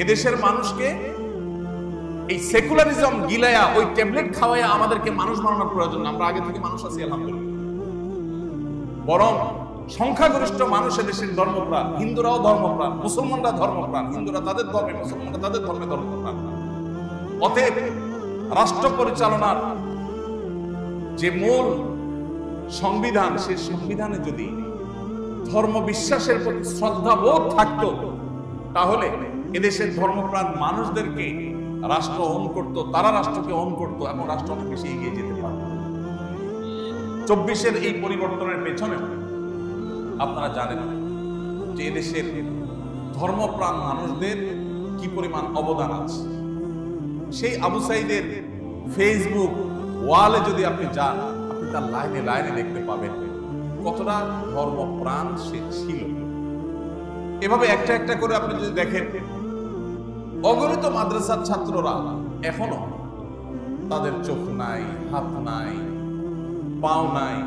এদেশের মানুষকে এই সেকুলারিজম গিলায়া ওই ট্যাবলেট খাওয়ায়া আমাদেরকে মানুষ বানানোর প্রয়োজন না। আমরা আগে থেকে মানুষ আছি আলহামদুলিল্লাহ। বরং সংখ্যাগরিষ্ঠ মানুষ এদেশের ধর্মপ্রাণ, হিন্দুরাও ধর্মপ্রাণ, মুসলমানরা ধর্মপ্রাণ, হিন্দুরা তাদের ধর্মে, মুসলমানরা তাদের ধর্মে ধর্মপ্রাণ। অতএব রাষ্ট্র পরিচালনার যে মূল সংবিধান, সেই সংবিধানে যদি ধর্ম বিশ্বাসের প্রতি শ্রদ্ধাবোধ থাকতো, তাহলে এদেশের ধর্মপ্রাণ মানুষদেরকে রাষ্ট্র ওন করত, তারা রাষ্ট্রকে ওন করত এবং রাষ্ট্র অনেক বেশি এগিয়ে যেতে পারত। 24-এর এই পরিবর্তনের পেছনে আপনারা জানেন যে এদেশের ধর্মপ্রাণ মানুষদের কি পরিমাণ অবদান আছে। সেই আবু সাইদের ফেসবুক ওয়ালে যদি আপনি যান, আপনি তার লাইনে লাইনে দেখতে পাবেন কতটা ধর্মপ্রাণ সে ছিল। এভাবে একটা একটা করে আপনি যদি দেখেন, অগণিত মাদ্রাসার ছাত্ররা এখনো তাদের চোখ নাই, হাত নাই, পাও নাই,